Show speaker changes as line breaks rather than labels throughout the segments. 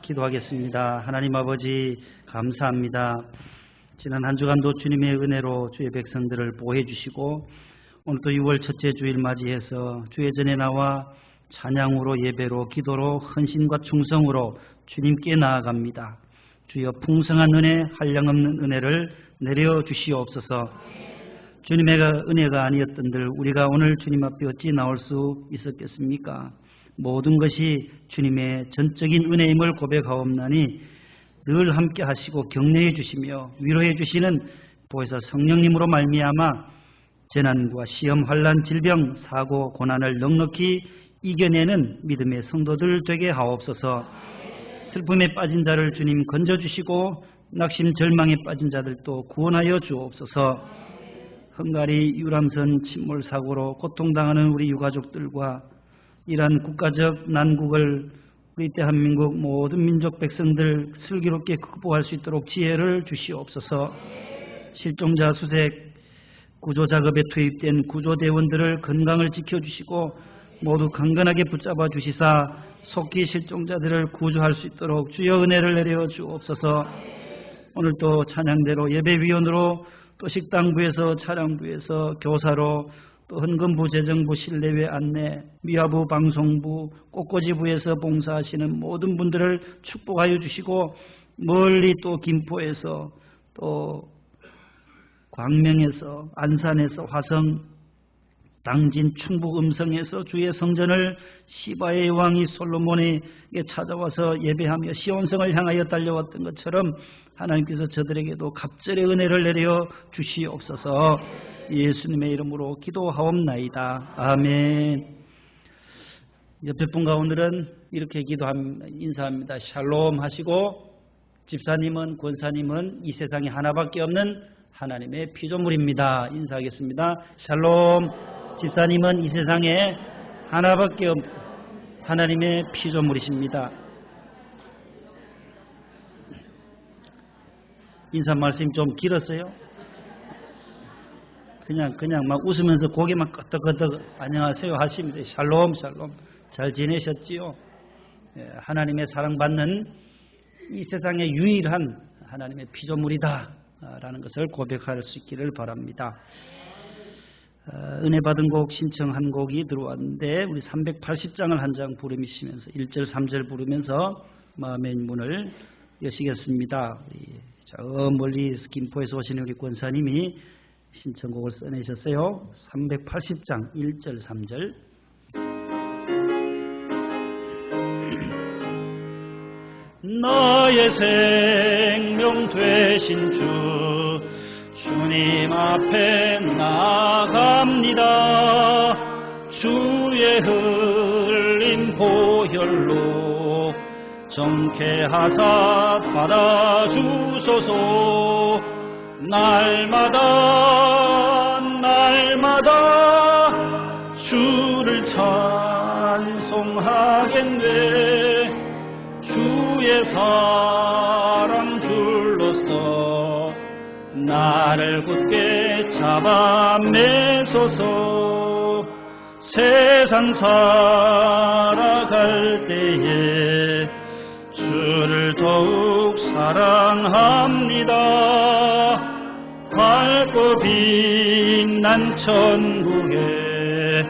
기도하겠습니다. 하나님 아버지 감사합니다. 지난 한 주간도 주님의 은혜로 주의 백성들을 보호해 주시고 오늘도 6월 첫째 주일 맞이해서 주의 전에 나와 찬양으로 예배로 기도로 헌신과 충성으로 주님께 나아갑니다. 주여 풍성한 은혜, 한량없는 은혜를 내려주시옵소서. 주님의 은혜가 아니었던들 우리가 오늘 주님 앞에 어찌 나올 수 있었겠습니까? 모든 것이 주님의 전적인 은혜임을 고백하옵나니 늘 함께 하시고 격려해 주시며 위로해 주시는 보혜사 성령님으로 말미암아 재난과 시험, 환난, 질병, 사고, 고난을 넉넉히 이겨내는 믿음의 성도들 되게 하옵소서. 슬픔에 빠진 자를 주님 건져주시고 낙심, 절망에 빠진 자들도 구원하여 주옵소서. 헝가리 유람선 침몰 사고로 고통당하는 우리 유가족들과 이러한 국가적 난국을 우리 대한민국 모든 민족 백성들 슬기롭게 극복할 수 있도록 지혜를 주시옵소서. 실종자 수색 구조작업에 투입된 구조대원들을 건강을 지켜주시고 모두 강건하게 붙잡아 주시사 속히 실종자들을 구조할 수 있도록 주여 은혜를 내려 주옵소서. 오늘도 찬양대로 예배위원으로 또 식당부에서 차량부에서 교사로 또 헌금부, 재정부, 실내외 안내, 미화부, 방송부, 꽃꽂이부에서 봉사하시는 모든 분들을 축복하여 주시고 멀리 또 김포에서 또 광명에서 안산에서 화성, 당진, 충북, 음성에서 주의 성전을 시바의 왕이 솔로몬에게 찾아와서 예배하며 시온성을 향하여 달려왔던 것처럼 하나님께서 저들에게도 갑절의 은혜를 내려 주시옵소서. 예수님의 이름으로 기도하옵나이다. 아멘. 옆에 분과 오늘은 이렇게 인사합니다. 샬롬 하시고 집사님은, 권사님은 이 세상에 하나밖에 없는 하나님의 피조물입니다. 인사하겠습니다. 샬롬. 집사님은 이 세상에 하나밖에 없는 하나님의 피조물이십니다. 인사 말씀이 좀 길었어요? 그냥 막 웃으면서 고개만 끄덕끄덕 안녕하세요 하시면 돼요. 샬롬 샬롬. 잘 지내셨지요? 하나님의 사랑받는 이 세상의 유일한 하나님의 피조물이다 라는 것을 고백할 수 있기를 바랍니다. 은혜 받은 곡 신청한 곡이 들어왔는데 우리 380장을 한 장 부르시면서 1절 3절 부르면서 마음의 문을 여시겠습니다. 저 멀리 김포에서 오신 우리 권사님이 신청곡을 써내셨어요. 380장 1절 3절. 나의 생명 되신 주님 앞에 나아갑니다. 주의 흘린 보혈로 정케하사 받아주소서. 날마다 주를 찬송하겠네. 주의 사랑 줄로서 나를 굳게 잡아 매소서. 세상 살아갈 때에 주를 더욱 사랑합니다. 밝고 빛난 천국에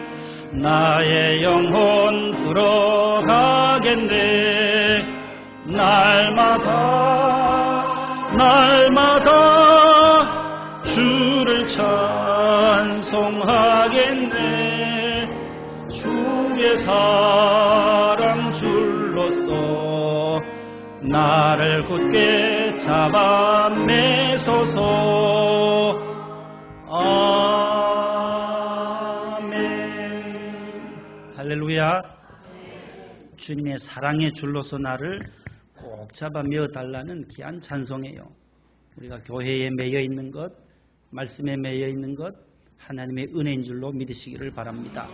나의 영혼 들어가겠네. 날마다 주를 찬송하겠네. 주의 사랑 줄로서 나를 굳게 잡아 매소서. 아멘. 할렐루야. 주님의 사랑의 줄로서 나를 꼭 잡아 메어달라는 귀한 찬송이에요. 우리가 교회에 매여 있는 것, 말씀에 매여 있는 것, 하나님의 은혜인 줄로 믿으시기를 바랍니다.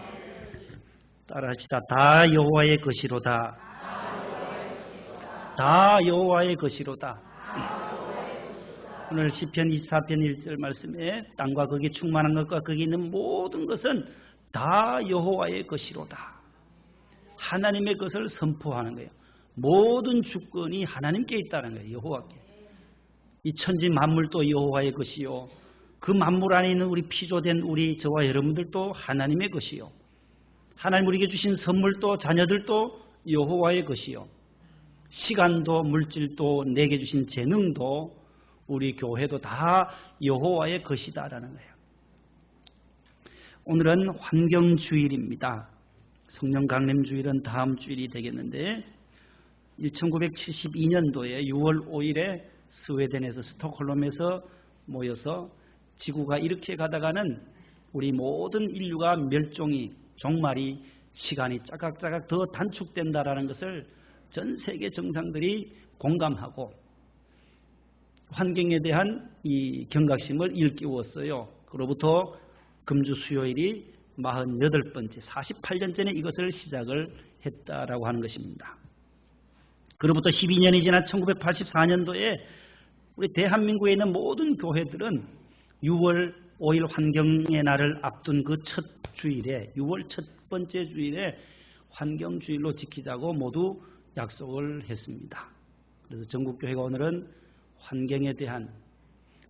따라합시다. 다 여호와의 것이로다. 다 여호와의 것이로다. 오늘 시편 24편 1절 말씀에 땅과 거기 충만한 것과 거기 있는 모든 것은 다 여호와의 것이로다. 하나님의 것을 선포하는 거예요. 모든 주권이 하나님께 있다는 거예요. 여호와께. 이 천지 만물도 여호와의 것이요, 그 만물 안에 있는 우리 피조된 우리 저와 여러분들도 하나님의 것이요, 하나님 우리에게 주신 선물도 자녀들도 여호와의 것이요, 시간도 물질도 내게 주신 재능도 우리 교회도 다 여호와의 것이다라는 거예요. 오늘은 환경주일입니다. 성령 강림 주일은 다음 주일이 되겠는데 1972년도에 6월 5일에 스웨덴에서 스톡홀름에서 모여서 지구가 이렇게 가다가는 우리 모든 인류가 멸종이 종말이 시간이 짜각짜각 더 단축된다라는 것을 전 세계 정상들이 공감하고 환경에 대한 이 경각심을 일깨웠어요. 그로부터 금주 수요일이 48번째, 48년 전에 이것을 시작을 했다라고 하는 것입니다. 그로부터 12년이 지난 1984년도에 우리 대한민국에 있는 모든 교회들은 6월 5일 환경의 날을 앞둔 그 첫 주일에, 6월 첫 번째 주일에 환경주일로 지키자고 모두 약속을 했습니다. 그래서 전국교회가 오늘은 환경에 대한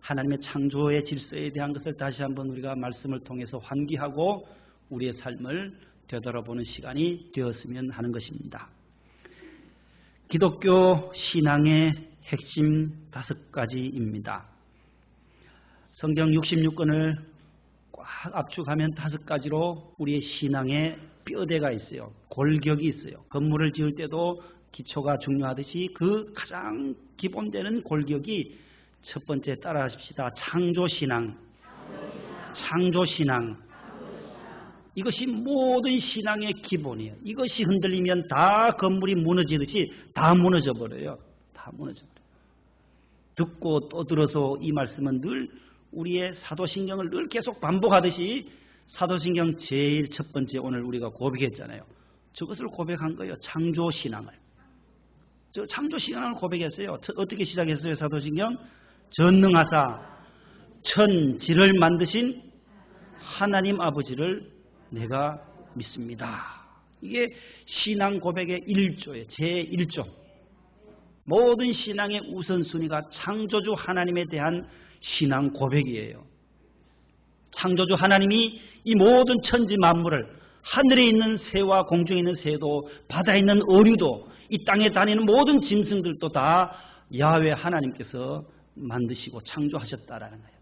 하나님의 창조의 질서에 대한 것을 다시 한번 우리가 말씀을 통해서 환기하고 우리의 삶을 되돌아보는 시간이 되었으면 하는 것입니다. 기독교 신앙의 핵심 5가지입니다. 성경 66권을 꽉 압축하면 5가지로 우리의 신앙의 뼈대가 있어요. 골격이 있어요. 건물을 지을 때도 기초가 중요하듯이 그 가장 기본되는 골격이 첫 번째 따라하십시다. 창조신앙. 창조신앙. 이것이 모든 신앙의 기본이에요. 이것이 흔들리면 다 건물이 무너지듯이 다 무너져 버려요. 다 무너져 버려요. 듣고 또 들어서 이 말씀은 늘 우리의 사도신경을 늘 계속 반복하듯이 사도신경 제일 첫 번째 오늘 우리가 고백했잖아요. 저것을 고백한 거예요. 창조신앙을. 저 창조신앙을 고백했어요. 어떻게 시작했어요? 사도신경? 전능하사 천지를 만드신 하나님 아버지를 내가 믿습니다. 이게 신앙 고백의 1조예요. 제1조. 모든 신앙의 우선순위가 창조주 하나님에 대한 신앙 고백이에요. 창조주 하나님이 이 모든 천지 만물을, 하늘에 있는 새와 공중에 있는 새도, 바다에 있는 어류도, 이 땅에 다니는 모든 짐승들도 다 야훼 하나님께서 만드시고 창조하셨다라는 거예요.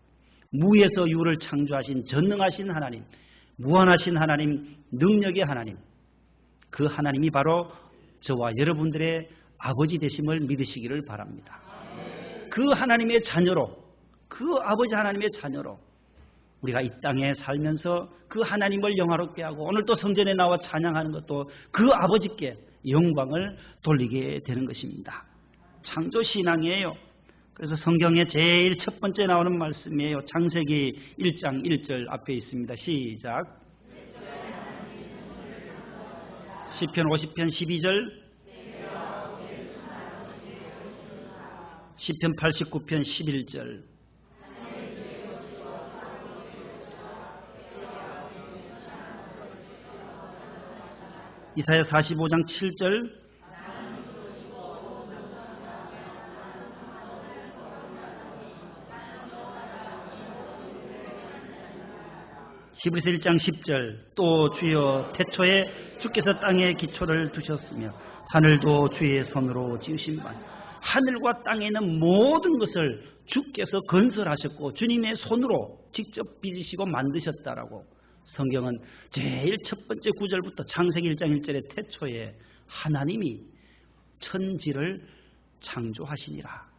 무에서 유를 창조하신 전능하신 하나님, 무한하신 하나님, 능력의 하나님, 그 하나님이 바로 저와 여러분들의 아버지 되심을 믿으시기를 바랍니다. 그 하나님의 자녀로, 그 아버지 하나님의 자녀로 우리가 이 땅에 살면서 그 하나님을 영화롭게 하고 오늘 또 성전에 나와 찬양하는 것도 그 아버지께 영광을 돌리게 되는 것입니다. 창조신앙이에요. 그래서 성경에 제일 첫 번째 나오는 말씀이에요. 창세기 1장 1절 앞에 있습니다. 시작. 시편 50편 12절, 시편 89편 11절, 이사야 45장 7절, 히브리서 1장 10절, 또 주여 태초에 주께서 땅에 기초를 두셨으며 하늘도 주의 손으로 지으신 바, 하늘과 땅에 있는 모든 것을 주께서 건설하셨고 주님의 손으로 직접 빚으시고 만드셨다라고 성경은 제일 첫 번째 구절부터 창세기 1장 1절에 태초에 하나님이 천지를 창조하시니라.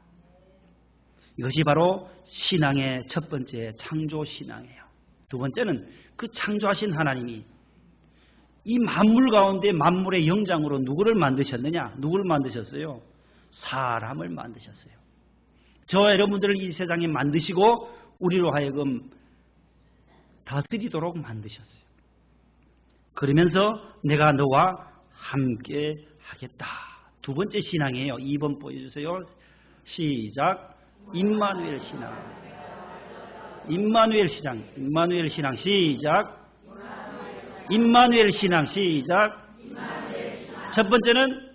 이것이 바로 신앙의 첫 번째 창조신앙이에요. 두 번째는 그 창조하신 하나님이 이 만물 가운데 만물의 영장으로 누구를 만드셨느냐? 누구를 만드셨어요? 사람을 만드셨어요. 저와 여러분들을 이 세상에 만드시고 우리로 하여금 다스리도록 만드셨어요. 그러면서 내가 너와 함께 하겠다. 두 번째 신앙이에요. 2번 보여주세요. 시작. 임마누엘 신앙. 임마누엘 신앙. 임마누엘 신앙. 시작. 임마누엘 신앙. 시작. 첫 번째는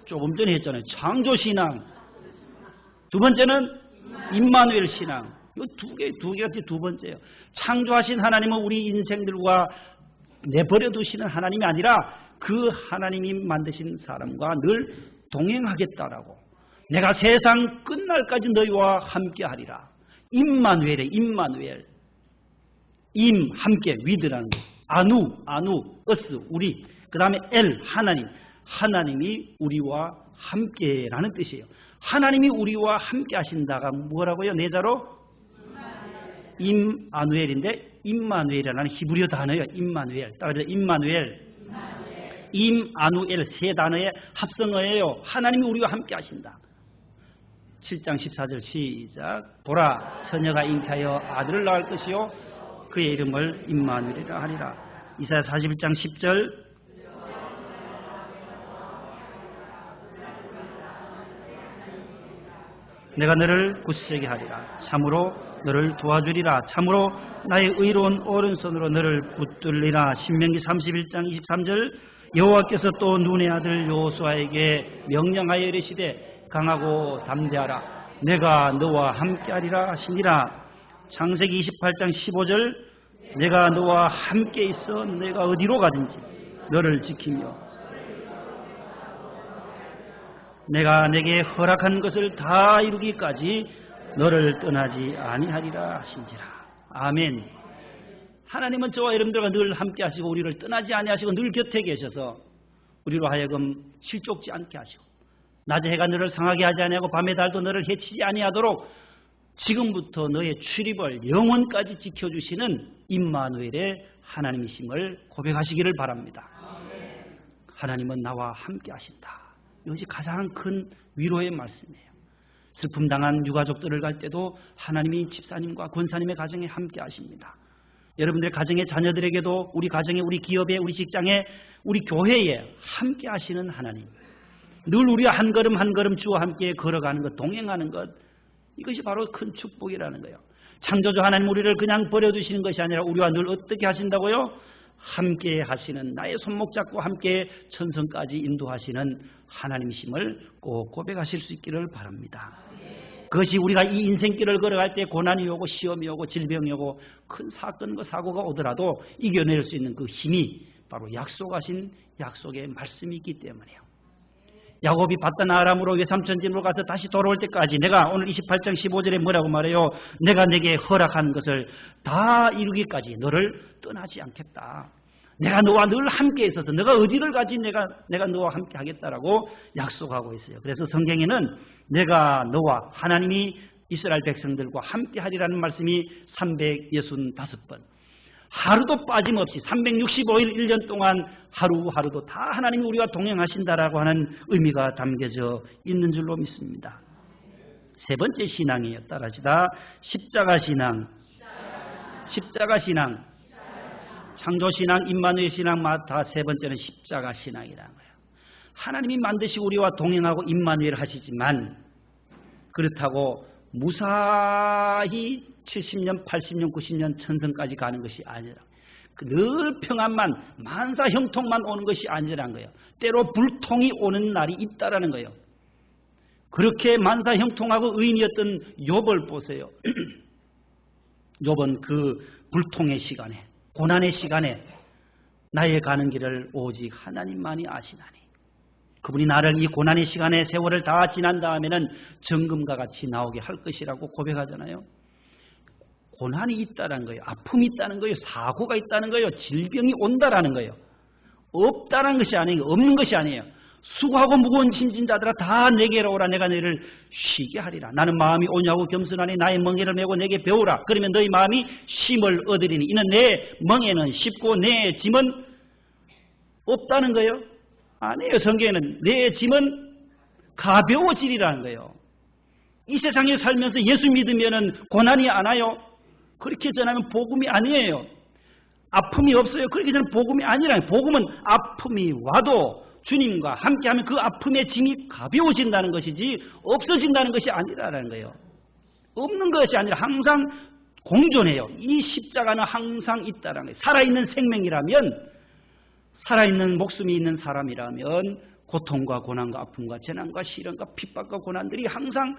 조금 전에 했잖아요. 창조신앙. 두 번째는 임마누엘 신앙. 이거 두 개가 두 번째예요. 창조하신 하나님은 우리 인생들과 내버려 두시는 하나님이 아니라 그 하나님이 만드신 사람과 늘 동행하겠다라고. 내가 세상 끝날까지 너희와 함께하리라. 임마누엘이에요. 임마누엘. 임 함께 위드라는 거. 아누 어스 우리. 그 다음에 엘 하나님. 하나님이 우리와 함께라는 뜻이에요. 하나님이 우리와 함께 하신다가 뭐라고요? 내자로 임마누엘인데 임마누엘이라는 히브리어 단어예요. 임마누엘. 따라서 임마누엘. 임아누엘 세 단어의 합성어예요. 하나님이 우리와 함께 하신다. 7장 14절 시작. 보라 처녀가 잉태하여 아들을 낳을 것이요 그의 이름을 임마누엘이라 하리라. 이사야 41장 10절. 내가 너를 굳세게 하리라. 참으로 너를 도와주리라. 참으로 나의 의로운 오른손으로 너를 붙들리라. 신명기 31장 23절. 여호와께서 또 눈의 아들 여호수아에게 명령하여 이르시되 강하고 담대하라. 내가 너와 함께하리라 하시니라. 창세기 28장 15절. 내가 너와 함께 있어 내가 어디로 가든지 너를 지키며 내가 내게 허락한 것을 다 이루기까지 너를 떠나지 아니하리라 하신지라. 아멘. 하나님은 저와 여러분들과 늘 함께 하시고 우리를 떠나지 아니하시고 늘 곁에 계셔서 우리로 하여금 실족지 않게 하시고 낮에 해가 너를 상하게 하지 아니하고 밤의 달도 너를 해치지 아니하도록 지금부터 너의 출입을 영원까지 지켜주시는 임마누엘의 하나님이심을 고백하시기를 바랍니다. 하나님은 나와 함께 하신다. 이것이 가장 큰 위로의 말씀이에요. 슬픔 당한 유가족들을 갈 때도 하나님이 집사님과 권사님의 가정에 함께 하십니다. 여러분들의 가정의 자녀들에게도 우리 가정에, 우리 기업에, 우리 직장에, 우리 교회에 함께 하시는 하나님. 늘 우리와 한 걸음 한 걸음 주와 함께 걸어가는 것, 동행하는 것, 이것이 바로 큰 축복이라는 거예요. 창조주 하나님 우리를 그냥 버려두시는 것이 아니라 우리와 늘 어떻게 하신다고요? 함께 하시는, 나의 손목 잡고 함께 천성까지 인도하시는 하나님이심을 꼭 고백하실 수 있기를 바랍니다. 그것이 우리가 이 인생길을 걸어갈 때 고난이 오고 시험이 오고 질병이 오고 큰 사건과 사고가 오더라도 이겨낼 수 있는 그 힘이 바로 약속하신 약속의 말씀이 있기 때문이에요. 야곱이 바단 아람으로 외삼촌 집으로 가서 다시 돌아올 때까지 내가 오늘 28장 15절에 뭐라고 말해요? 내가 내게 허락한 것을 다 이루기까지 너를 떠나지 않겠다. 내가 너와 늘 함께 있어서 너가 어디를 가지 내가 너와 함께 하겠다라고 약속하고 있어요. 그래서 성경에는 내가 너와 하나님이 이스라엘 백성들과 함께 하리라는 말씀이 365번. 하루도 빠짐없이 365일 1년 동안 하루하루도 다 하나님이 우리와 동행하신다라고 하는 의미가 담겨져 있는 줄로 믿습니다. 세 번째 신앙이에요. 따라하시다. 십자가 신앙. 십자가 신앙. 창조신앙, 임마누엘 신앙 다 세 번째는 십자가 신앙이라는 거예요. 하나님이 만드시고 우리와 동행하고 임마누엘 하시지만 그렇다고 무사히 70년, 80년, 90년 천성까지 가는 것이 아니라 늘 평안만 만사 형통만 오는 것이 아니라는 거예요. 때로 불통이 오는 날이 있다라는 거예요. 그렇게 만사 형통하고 의인이었던 욥을 보세요. 욥은 그 불통의 시간에 고난의 시간에 나의 가는 길을 오직 하나님만이 아시나니 그분이 나를 이 고난의 시간에 세월을 다 지난 다음에는 정금과 같이 나오게 할 것이라고 고백하잖아요. 고난이 있다는 거예요. 아픔이 있다는 거예요. 사고가 있다는 거예요. 질병이 온다라는 거예요. 없다는 것이 아니에요. 없는 것이 아니에요. 수고하고 무거운 짐진 자들아 다 내게로 오라. 내가 너희를 쉬게 하리라. 나는 마음이 온유하고 겸손하니 나의 멍에를 메고 내게 배우라. 그러면 너희 마음이 쉼을 얻으리니 이는 내 멍에는 쉽고 내 짐은 없다는 거예요. 아니에요. 성경에는 내 짐은 가벼워지리라는 거예요. 이 세상에 살면서 예수 믿으면 고난이 안 와요. 그렇게 전하면 복음이 아니에요. 아픔이 없어요. 그렇게 전하면 복음이 아니라요. 복음은 아픔이 와도 주님과 함께하면 그 아픔의 짐이 가벼워진다는 것이지 없어진다는 것이 아니라는 거예요. 없는 것이 아니라 항상 공존해요. 이 십자가는 항상 있다는 거예요. 살아있는 생명이라면, 살아있는 목숨이 있는 사람이라면 고통과 고난과 아픔과 재난과 시련과 핍박과 고난들이 항상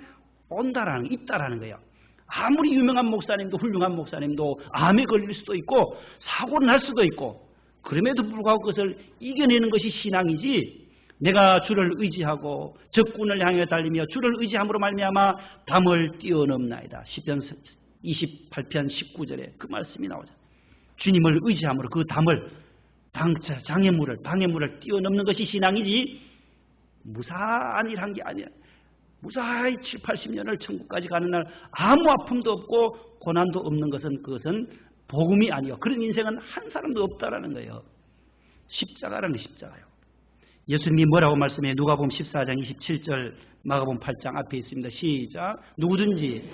온다라는, 있다라는 거예요. 아무리 유명한 목사님도, 훌륭한 목사님도 암에 걸릴 수도 있고 사고를 날 수도 있고, 그럼에도 불구하고 그것을 이겨내는 것이 신앙이지, 내가 주를 의지하고 적군을 향해 달리며 주를 의지함으로 말미암아 담을 뛰어넘나이다. 시편 28편 19절에 그 말씀이 나오죠. 주님을 의지함으로 그 담을, 방해물을 뛰어넘는 것이 신앙이지, 무사한 일 한 게 아니야. 무사히 7, 80년을 천국까지 가는 날 아무 아픔도 없고 고난도 없는 것은, 그것은 복음이 아니요. 그런 인생은 한 사람도 없다라는 거예요. 십자가라는 게 십자가요. 예수님이 뭐라고 말씀해요? 누가복음 14장 27절, 마가복음 8장 앞에 있습니다. 시작. 누구든지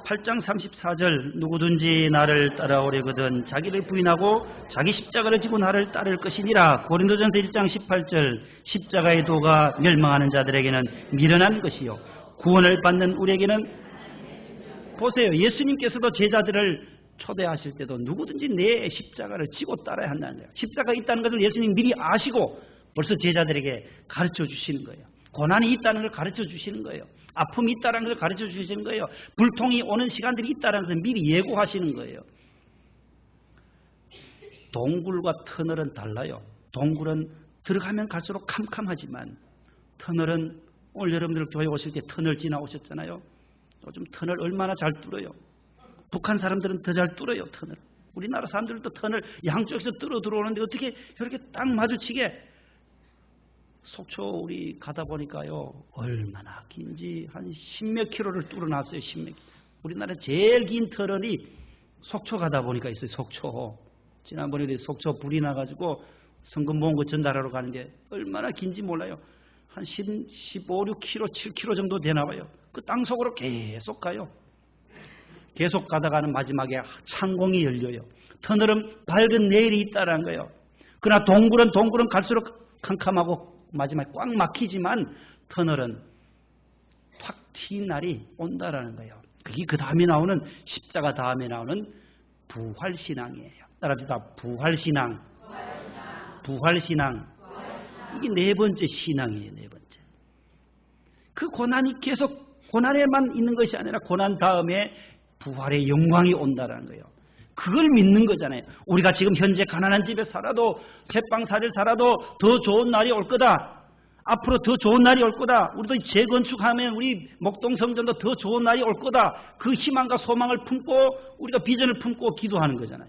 8장 34절, 누구든지 나를 따라오려거든 자기를 부인하고 자기 십자가를 지고 나를 따를 것이니라. 고린도전서 1장 18절, 십자가의 도가 멸망하는 자들에게는 미련한 것이요 구원을 받는 우리에게는, 보세요. 예수님께서도 제자들을 초대하실 때도 누구든지 내 십자가를 지고 따라야 한다는 거예요. 십자가 있다는 것을 예수님 미리 아시고 벌써 제자들에게 가르쳐 주시는 거예요. 고난이 있다는 걸 가르쳐 주시는 거예요. 아픔이 있다는 걸 가르쳐 주시는 거예요. 불통이 오는 시간들이 있다는 것을 미리 예고하시는 거예요. 동굴과 터널은 달라요. 동굴은 들어가면 갈수록 캄캄하지만, 터널은, 오늘 여러분들 교회 오실 때 터널 지나오셨잖아요. 요즘 터널 얼마나 잘 뚫어요. 북한 사람들은 더 잘 뚫어요, 터널. 우리나라 사람들도 터널 양쪽에서 뚫어 들어오는데 어떻게 이렇게 딱 마주치게. 속초 우리 가다 보니까요, 얼마나 긴지 한 10몇 킬로를 뚫어놨어요. 10몇 킬로. 우리나라 제일 긴 터널이 속초 가다 보니까 있어요. 속초. 지난번에 우리 속초 불이 나가지고 성금 모은 거 전달하러 가는데 얼마나 긴지 몰라요. 한 15, 6킬로, 7킬로 정도 되나 봐요. 그 땅속으로 계속 가요. 계속 가다가는 마지막에 창공이 열려요. 터널은 밝은 내일이 있다는 거예요. 그러나 동굴은 갈수록 캄캄하고 마지막에 꽉 막히지만, 터널은 확 튀는 날이 온다라는 거예요. 그게 그 다음에 나오는, 십자가 다음에 나오는 부활신앙이에요. 따라합시다. 부활신앙. 부활신앙. 이게 네 번째 신앙이에요. 네 번째. 그 고난이 계속 고난에만 있는 것이 아니라 고난 다음에 부활의 영광이 온다라는 거예요. 그걸 믿는 거잖아요. 우리가 지금 현재 가난한 집에 살아도, 새방살이를 살아도 더 좋은 날이 올 거다. 앞으로 더 좋은 날이 올 거다. 우리도 재건축하면 우리 목동성전도 더 좋은 날이 올 거다. 그 희망과 소망을 품고, 우리가 비전을 품고 기도하는 거잖아요.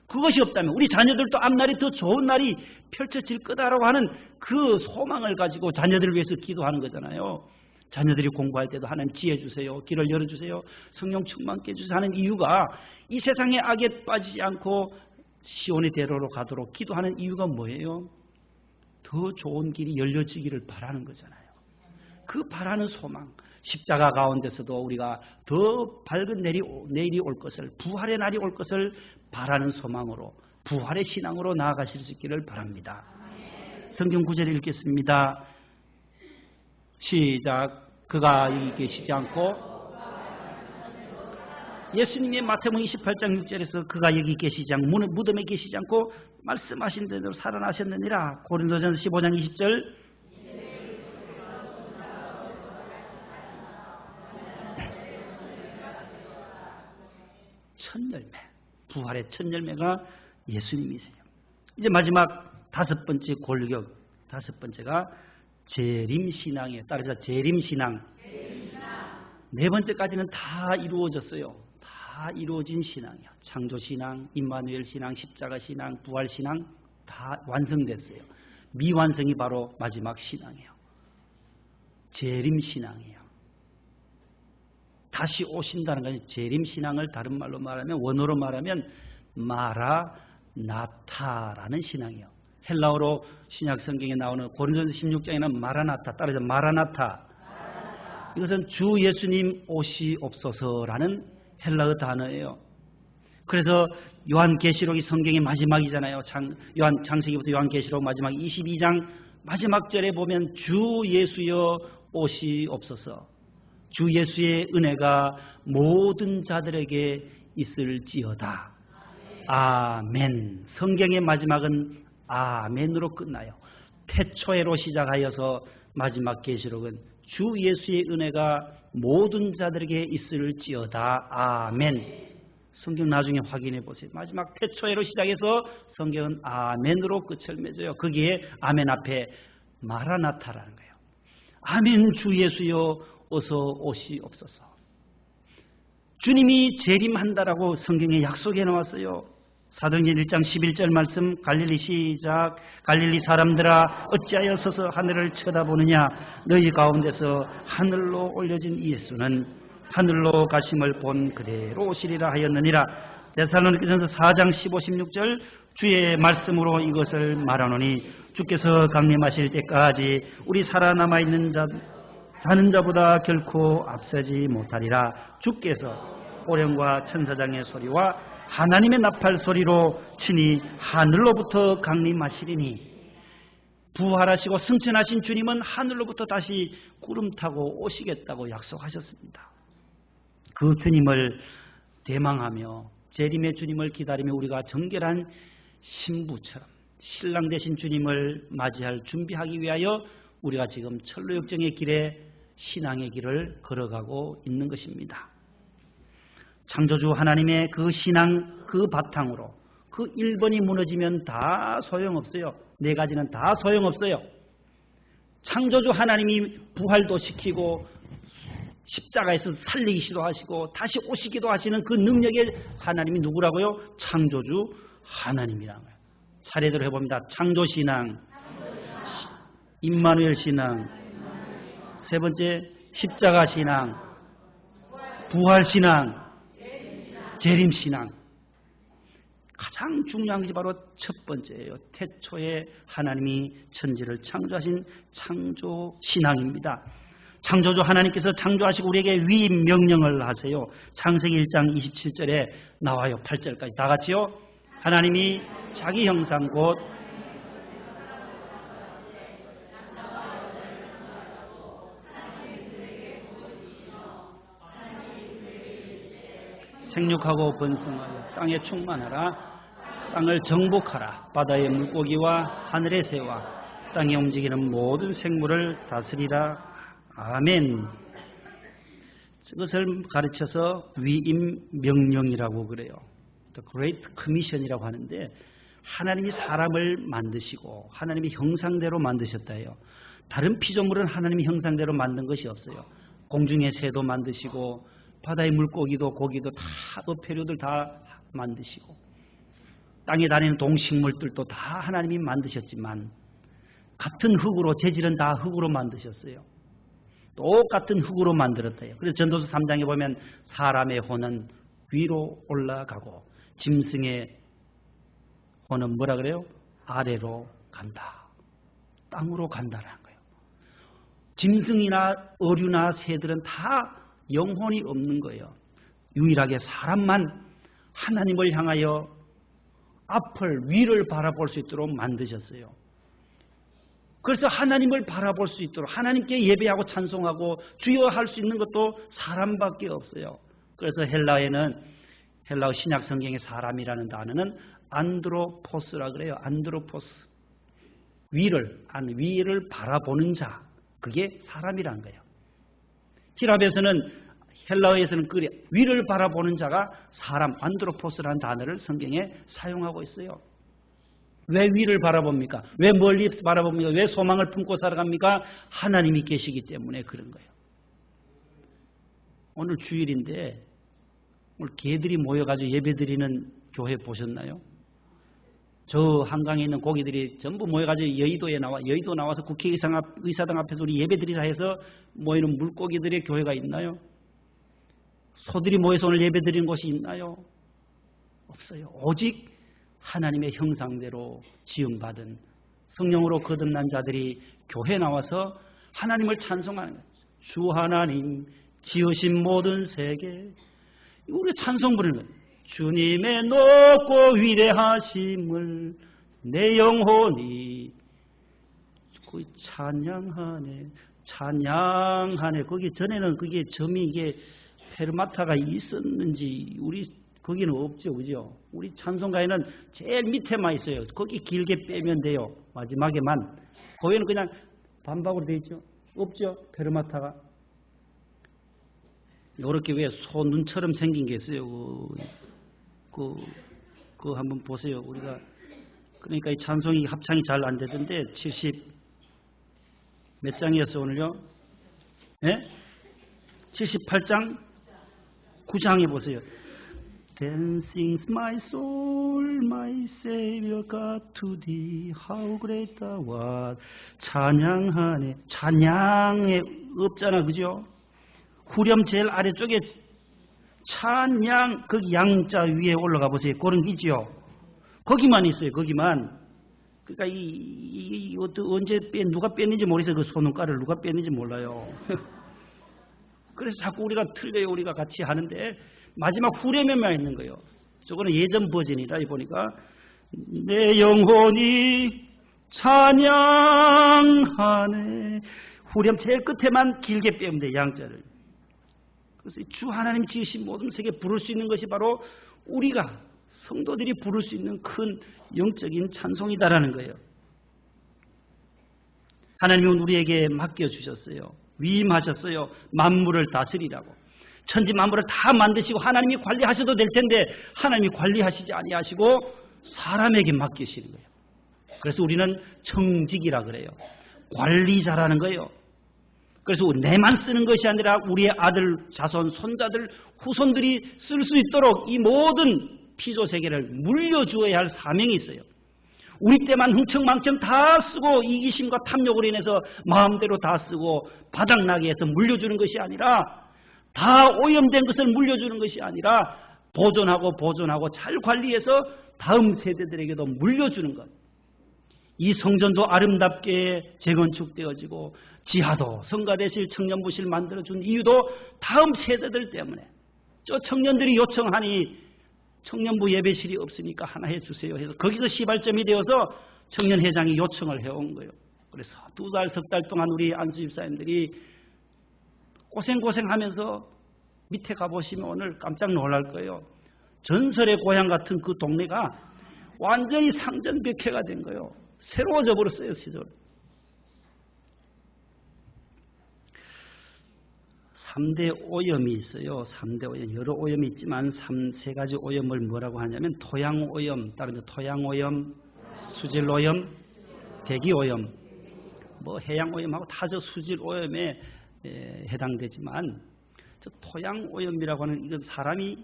그것이 없다면 우리 자녀들도 앞날이 더 좋은 날이 펼쳐질 거다라고 하는 그 소망을 가지고 자녀들을 위해서 기도하는 거잖아요. 자녀들이 공부할 때도 하나님 지혜 주세요. 길을 열어주세요. 성령 충만케 해주세요 하는 이유가, 이 세상의 악에 빠지지 않고 시온의 대로로 가도록 기도하는 이유가 뭐예요? 더 좋은 길이 열려지기를 바라는 거잖아요. 그 바라는 소망, 십자가 가운데서도 우리가 더 밝은 내일이 올 것을, 부활의 날이 올 것을 바라는 소망으로, 부활의 신앙으로 나아가실 수 있기를 바랍니다. 성경 구절 읽겠습니다. 시작. 그가 여기 계시지 않고, 예수님의 마태복음 28장 6절에서 그가 여기 계시지 않고 무덤에 계시지 않고 말씀하신 대로 살아나셨느니라. 고린도전서 15장 20절. 첫 열매, 부활의 첫 열매가 예수님이세요. 이제 마지막 다섯 번째 골격, 다섯 번째가 재림신앙이에요. 따라서 재림신앙. 네 번째까지는 다 이루어졌어요. 다 이루어진 신앙이에요. 창조신앙, 임마누엘 신앙, 십자가신앙, 부활신앙 다 완성됐어요. 미완성이 바로 마지막 신앙이에요. 재림신앙이에요. 다시 오신다는 것이 재림신앙을 다른 말로 말하면, 원어로 말하면 마라나타라는 신앙이에요. 헬라어로 신약 성경에 나오는 고린도전서 16장에는 마라나타, 따라서 마라나타. 이것은 주 예수님 오시옵소서라는 헬라어 단어예요. 그래서 요한계시록이 성경의 마지막이잖아요. 창세기부터 요한계시록 마지막 22장 마지막 절에 보면 주 예수여 오시옵소서. 주 예수의 은혜가 모든 자들에게 있을지어다. 아멘. 성경의 마지막은 아멘으로 끝나요. 태초에로 시작하여서 마지막 계시록은 주 예수의 은혜가 모든 자들에게 있을지어다. 아멘. 성경 나중에 확인해 보세요. 마지막 태초에로 시작해서 성경은 아멘으로 끝을 맺어요. 거기에 아멘 앞에 마라나타라는 거예요. 아멘. 주 예수여 어서 오시옵소서. 주님이 재림한다라고 성경에 약속해 나왔어요. 사도행전 1장 11절 말씀, 갈릴리 시작. 갈릴리 사람들아 어찌하여 서서 하늘을 쳐다보느냐. 너희 가운데서 하늘로 올려진 예수는 하늘로 가심을 본 그대로 오시리라 하였느니라. 데살로니가전서 4장 15, 16절 주의 말씀으로 이것을 말하노니 주께서 강림하실 때까지 우리 살아남아 있는 자는 자보다 결코 앞서지 못하리라. 주께서 오령과 천사장의 소리와 하나님의 나팔 소리로 친히 하늘로부터 강림하시리니. 부활하시고 승천하신 주님은 하늘로부터 다시 구름 타고 오시겠다고 약속하셨습니다. 그 주님을 대망하며 재림의 주님을 기다리며 우리가 정결한 신부처럼 신랑 되신 주님을 맞이할 준비하기 위하여 우리가 지금 천로역정의 길에 신앙의 길을 걸어가고 있는 것입니다. 창조주 하나님의 그 신앙 그 바탕으로 그 1번이 무너지면 다 소용없어요. 4가지는 다 소용없어요. 창조주 하나님이 부활도 시키고 십자가에서 살리기 시도하시고 다시 오시기도 하시는 그 능력의 하나님이 누구라고요? 창조주 하나님이라는 거예요. 차례대로 해봅니다. 창조신앙, 임마누엘 신앙, 세 번째 십자가신앙, 부활신앙, 재림신앙. 가장 중요한 것이 바로 첫 번째예요. 태초에 하나님이 천지를 창조하신 창조신앙입니다. 창조주 하나님께서 창조하시고 우리에게 위임 명령을 하세요. 창세기 1장 27절에 나와요. 8절까지 다 같이요. 하나님이 자기 형상 곧 생육하고 번성하여 땅에 충만하라. 땅을 정복하라. 바다의 물고기와 하늘의 새와 땅에 움직이는 모든 생물을 다스리라. 아멘. 그것을 가르쳐서 위임 명령이라고 그래요. The Great Commission이라고 하는데 하나님이 사람을 만드시고 하나님이 형상대로 만드셨다 해요. 다른 피조물은 하나님이 형상대로 만든 것이 없어요. 공중의 새도 만드시고 바다의 물고기도 고기도 다 어패류들 다 만드시고 땅에 다니는 동식물들도 다 하나님이 만드셨지만 같은 흙으로 재질은 다 흙으로 만드셨어요. 똑같은 흙으로 만들었다 해요. 그래서 전도서 3장에 보면 사람의 혼은 위로 올라가고 짐승의 혼은 뭐라 그래요? 아래로 간다. 땅으로 간다라는 거예요. 짐승이나 어류나 새들은 다 영혼이 없는 거예요. 유일하게 사람만 하나님을 향하여 앞을 위를 바라볼 수 있도록 만드셨어요. 그래서 하나님을 바라볼 수 있도록 하나님께 예배하고 찬송하고 주여 할 수 있는 것도 사람밖에 없어요. 그래서 헬라어 신약 성경의 사람이라는 단어는 안드로포스라 그래요. 안드로포스. 위를 바라보는 자. 그게 사람이라는 거예요. 히랍에서는 헬라어에서는 위를 바라보는 자가 사람, 안드로포스라는 단어를 성경에 사용하고 있어요. 왜 위를 바라봅니까? 왜 멀리 바라봅니까? 왜 소망을 품고 살아갑니까? 하나님이 계시기 때문에 그런 거예요. 오늘 주일인데 오늘 개들이 모여가지고 예배드리는 교회 보셨나요? 저 한강에 있는 고기들이 전부 모여가지고 여의도 나와서 국회의사당 앞에서 우리 예배드리자 해서 모이는 물고기들의 교회가 있나요? 소들이 모여서 오늘 예배드리는 곳이 있나요? 없어요. 오직 하나님의 형상대로 지음받은 성령으로 거듭난 자들이 교회에 나와서 하나님을 찬송하는 거예요. 주 하나님 지으신 모든 세계. 우리 찬송 부르는 거예요. 주님의 높고 위대하심을 내 영혼이 찬양하네. 거기 전에는 그게 점이 이게 페르마타가 있었는지 우리 거기는 없죠, 그죠? 우리 찬송가에는 제일 밑에만 있어요. 거기 길게 빼면 돼요. 마지막에만. 거기는 그냥 반박으로 되어 있죠. 없죠, 페르마타가. 요렇게 왜 소 눈처럼 생긴 게 있어요. 그 한번 보세요. 우리가 그러니까 이 찬송이 합창이 잘 안 되던데 70 몇 장이었어 오늘요? 예? 78장 9장에 보세요. Then sings my soul, my Savior God to thee, how great thou art. 찬양하네. 찬양에 없잖아, 그죠? 후렴 제일 아래쪽에 찬양, 거기 양자 위에 올라가 보세요. 그런 게 있죠. 거기만 있어요, 거기만. 그러니까 언제 누가 뺐는지 모르겠어요. 그 소눈가를 누가 뺐는지 몰라요. 그래서 자꾸 우리가 틀려요. 우리가 같이 하는데 마지막 후렴에만 있는 거예요. 저거는 예전 버전이다. 이 보니까 내 영혼이 찬양하네. 후렴 제일 끝에만 길게 빼면 돼. 양자를. 그래서 주 하나님이 지으신 모든 세계 부를 수 있는 것이 바로 우리가 성도들이 부를 수 있는 큰 영적인 찬송이다라는 거예요. 하나님은 우리에게 맡겨주셨어요. 위임하셨어요. 만물을 다스리라고. 천지 만물을 다 만드시고 하나님이 관리하셔도 될 텐데 하나님이 관리하시지 아니하시고 사람에게 맡기시는 거예요. 그래서 우리는 청직이라 그래요. 관리자라는 거예요. 그래서 내만 쓰는 것이 아니라 우리의 아들, 자손, 손자들, 후손들이 쓸 수 있도록 이 모든 피조 세계를 물려주어야 할 사명이 있어요. 우리 때만 흥청망청 다 쓰고 이기심과 탐욕으로 인해서 마음대로 다 쓰고 바닥나게 해서 물려주는 것이 아니라 다 오염된 것을 물려주는 것이 아니라 보존하고 잘 관리해서 다음 세대들에게도 물려주는 것. 이 성전도 아름답게 재건축되어지고 지하도 성가대실 청년부실 만들어준 이유도 다음 세대들 때문에. 저 청년들이 요청하니 청년부 예배실이 없으니까 하나 해주세요 해서 거기서 시발점이 되어서 청년회장이 요청을 해온 거예요. 그래서 2달, 3달 동안 우리 안수 집사님들이 고생하면서 밑에 가보시면 오늘 깜짝 놀랄 거예요. 전설의 고향 같은 그 동네가 완전히 상전벽해가 된 거예요. 새로워져 버렸어요, 시절. 3대 오염이 있어요. 3대 오염. 여러 오염이 있지만 3가지 오염을 뭐라고 하냐면 토양오염, 다른 토양오염, 수질오염, 대기오염, 뭐 해양오염하고 다 저 수질오염에 해당되지만 저 토양오염이라고 하는 이건 사람이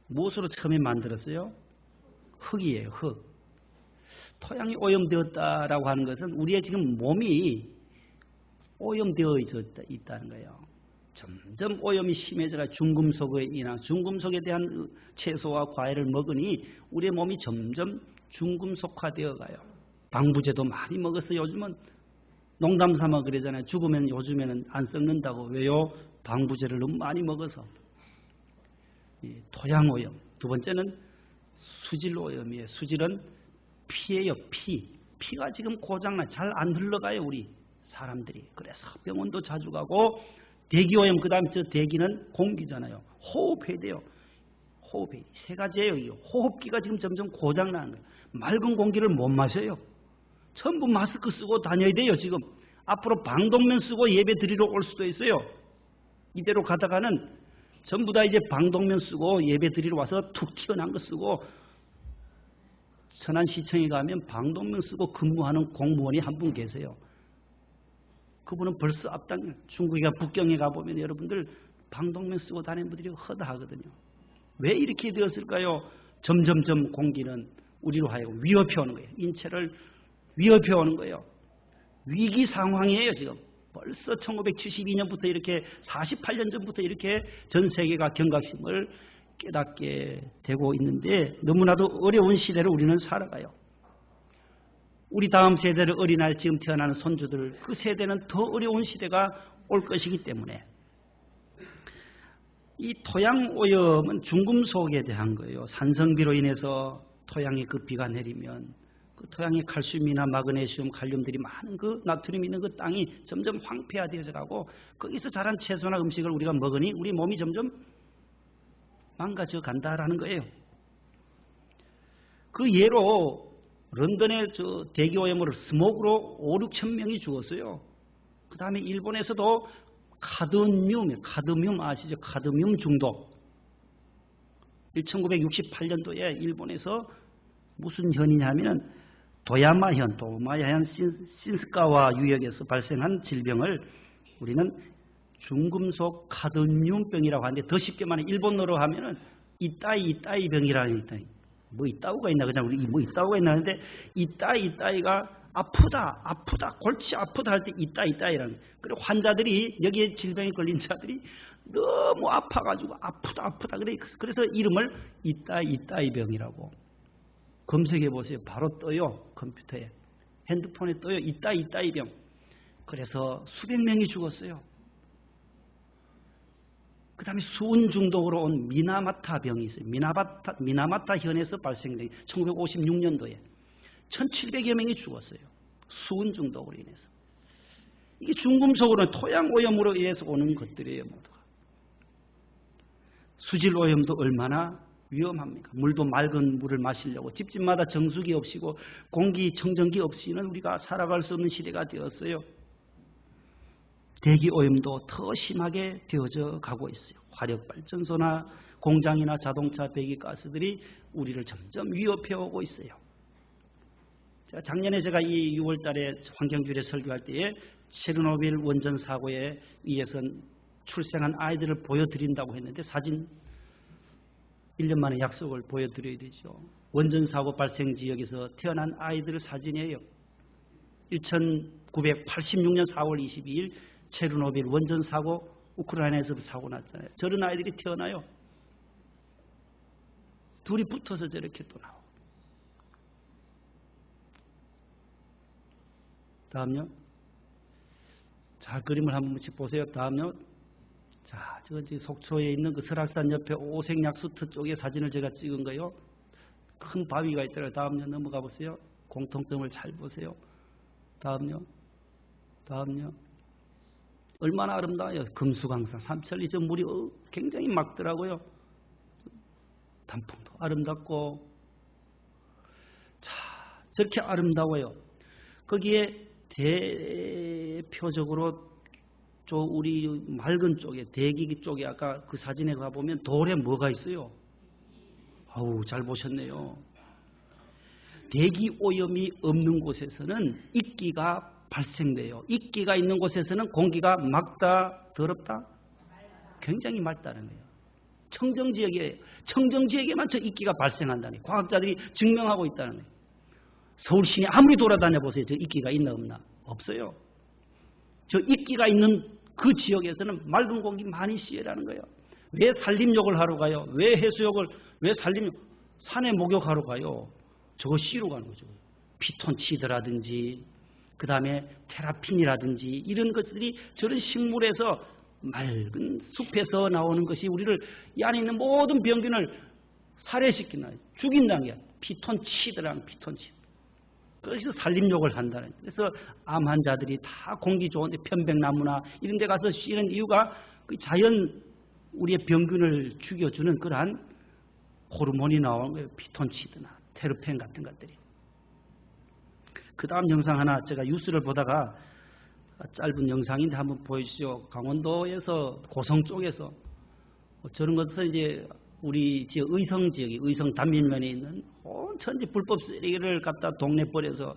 무엇으로 처음에 만들었어요? 흙이에요. 흙. 토양이 오염되었다라고 하는 것은 우리의 지금 몸이 오염되어 있다는 거예요. 점점 오염이 심해져가 중금속에 대한 채소와 과일을 먹으니 우리의 몸이 점점 중금속화되어 가요. 방부제도 많이 먹었어요. 요즘은 농담 삼아 그러잖아요. 죽으면 요즘에는 안 썩는다고. 왜요? 방부제를 너무 많이 먹어서. 토양오염. 두 번째는 수질오염이에요. 수질은 피예요. 피가 지금 고장나 잘 안 흘러가요. 우리 사람들이. 그래서 병원도 자주 가고. 대기오염, 그 다음에 저 대기는 공기잖아요. 호흡해야 돼요. 호흡이 3가지예요. 이게. 호흡기가 지금 점점 고장나는 거예요. 맑은 공기를 못 마셔요. 전부 마스크 쓰고 다녀야 돼요. 지금 앞으로 방독면 쓰고 예배 드리러 올 수도 있어요. 이대로 가다가는 전부 다 이제 방독면 쓰고 예배 드리러 와서 툭 튀어나온 거 쓰고 천안시청에 가면 방독면 쓰고 근무하는 공무원이 한 분 계세요. 그분은 벌써 앞당 중국이가 북경에 가보면 여러분들 방독면 쓰고 다니는 분들이 허다하거든요. 왜 이렇게 되었을까요? 점점점 공기는 우리로 하여금 위협해 오는 거예요. 인체를 위협해 오는 거예요. 위기 상황이에요. 지금 벌써 1972년부터 이렇게 48년 전부터 이렇게 전 세계가 경각심을 깨닫게 되고 있는데 너무나도 어려운 시대를 우리는 살아가요. 우리 다음 세대를 어린아이 지금 태어나는 손주들 그 세대는 더 어려운 시대가 올 것이기 때문에 이 토양오염은 중금속에 대한 거예요. 산성비로 인해서 토양에 그 비가 내리면 그 토양에 칼슘이나 마그네슘, 칼륨들이 많은 그 나트륨 있는 그 땅이 점점 황폐화되어져 가고 거기서 자란 채소나 음식을 우리가 먹으니 우리 몸이 점점 망가져 간다라는 거예요. 그 예로 런던의 저 대기오염으로 스모그로 5, 6천 명이 죽었어요. 그 다음에 일본에서도 카드뮴 아시죠? 카드뮴 중독. 1968년도에 일본에서 무슨 현이냐면은 도야마현 신스카와 유역에서 발생한 질병을 우리는 중금속 카드뮴병이라고 하는데 더 쉽게 말하면 일본어로 하면은 이따이 병이라는 있다. 뭐 이따우가 있나 그냥 우리 뭐 이따우가 있나 하는데 이따이가 아프다 골치 아프다 할 때 이따이라는. 그리고 환자들이 여기에 질병에 걸린 자들이 너무 아파가지고 아프다 그래서 이름을 이따이 병이라고 검색해 보세요. 바로 떠요. 컴퓨터에 핸드폰에 떠요. 이따이 병. 그래서 수백 명이 죽었어요. 그 다음에 수은 중독으로 온 미나마타 병이 있어요. 미나마타 현에서 발생된 1956년도에 1700여 명이 죽었어요. 수은 중독으로 인해서. 이게 중금속으로는 토양 오염으로 인해서 오는 것들이에요. 모두가. 수질 오염도 얼마나 위험합니까? 물도 맑은 물을 마시려고 집집마다 정수기 없이고 공기청정기 없이는 우리가 살아갈 수 없는 시대가 되었어요. 대기 오염도 더 심하게 되어져 가고 있어요. 화력발전소나 공장이나 자동차 배기가스들이 우리를 점점 위협해 오고 있어요. 작년에 제가 이 6월 달에 환경주일에 설교할 때에 체르노빌 원전 사고에 의해서 출생한 아이들을 보여드린다고 했는데 사진 1년 만에 약속을 보여드려야 되죠. 원전 사고 발생 지역에서 태어난 아이들 사진이에요. 1986년 4월 22일 체르노빌 원전 사고 우크라이나에서 사고 났잖아요. 저런 아이들이 태어나요. 둘이 붙어서 저렇게 또 나오고. 다음요. 자, 그림을 한 번씩 보세요. 다음요. 자, 저 속초에 있는 그 설악산 옆에 오색약수터 쪽에 사진을 제가 찍은 거요. 큰 바위가 있더라고요. 다음요. 넘어가 보세요. 공통점을 잘 보세요. 다음요. 얼마나 아름다워요. 금수강산, 삼천리 저 물이 굉장히 맑더라고요. 단풍도 아름답고. 자, 저렇게 아름다워요. 거기에 대표적으로 우리 맑은 쪽에 대기 쪽에 아까 그 사진에 가보면 돌에 뭐가 있어요? 아우, 잘 보셨네요. 대기 오염이 없는 곳에서는 이끼가 발생돼요. 이끼가 있는 곳에서는 공기가 맑다, 더럽다? 굉장히 맑다는 거예요. 청정지역에만 저 이끼가 발생한다니 과학자들이 증명하고 있다는 거예요. 서울 시내 아무리 돌아다녀 보세요. 저 이끼가 있나 없나? 없어요. 저 이끼가 있는 그 지역에서는 맑은 공기 많이 씌어라는 거예요. 왜 산림욕을 하러 가요? 왜 산에 목욕하러 가요? 저거 씌러 가는 거죠. 피톤치드라든지 그 다음에 테라핀이라든지 이런 것들이 저런 식물에서 맑은 숲에서 나오는 것이 우리를 이 안에 있는 모든 병균을 살해시킨다, 죽인다는 게 피톤치드라는 피톤치드. 그래서 산림욕을 한다는 거예요. 그래서 암 환자들이 다 공기 좋은데 편백나무나 이런 데 가서 쉬는 이유가 그 자연 우리의 병균을 죽여주는 그러한 호르몬이 나오는 거예요. 피톤치드나 테르펜 같은 것들이. 그 다음 영상 하나 제가 뉴스를 보다가 짧은 영상인데 한번 보여주시죠. 강원도에서 고성 쪽에서 저런 것은 이제 우리 지역 의성 지역이 의성 단밀면에 있는 온 천지 불법 쓰레기를 갖다 동네 버려서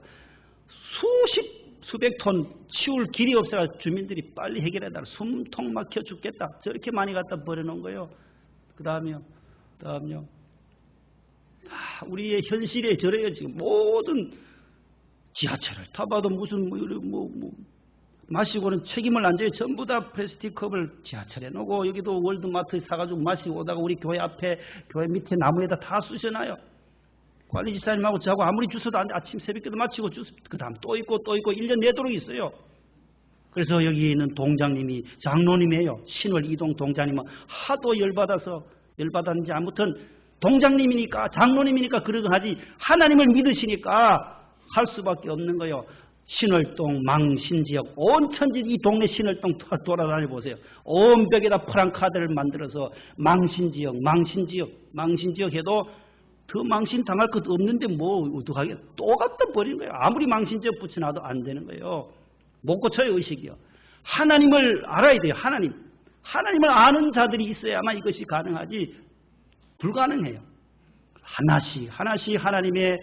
수백 톤 치울 길이 없어서 주민들이 빨리 해결해달라. 숨통 막혀 죽겠다. 저렇게 많이 갖다 버려놓은 거예요. 그 다음요. 다 우리의 현실에 저래요. 지금 모든 지하철을 타봐도 무슨 마시고는 책임을 안 져요. 전부 다 플라스틱 컵을 지하철에 놓고 여기도 월드마트에 사가지고 마시고 오다가 우리 교회 앞에 교회 밑에 나무에다 다 쑤셔놔요. 관리지사님하고 저하고 아무리 주워도 안 돼. 아침 새벽에도 마치고 주워. 그 다음 또 있고 1년 내도록 있어요. 그래서 여기 있는 동장님이 장로님이에요. 신월 이동 동장님은 하도 열받았는지 아무튼 동장님이니까 장로님이니까 그러긴 하지 하나님을 믿으시니까 할 수밖에 없는 거예요. 신월동 망신지역 온 천지 이 동네 신월동 돌아다녀 보세요. 온 벽에다 프랑카드를 만들어서 망신지역 해도 더 망신 당할 것 없는데 뭐 어떡하게 또 갖다 버리는 거예요. 아무리 망신죄 붙여놔도 안 되는 거예요. 못 고쳐요, 의식이요. 하나님을 알아야 돼요. 하나님을 아는 자들이 있어야만 이것이 가능하지 불가능해요. 하나씩 하나님의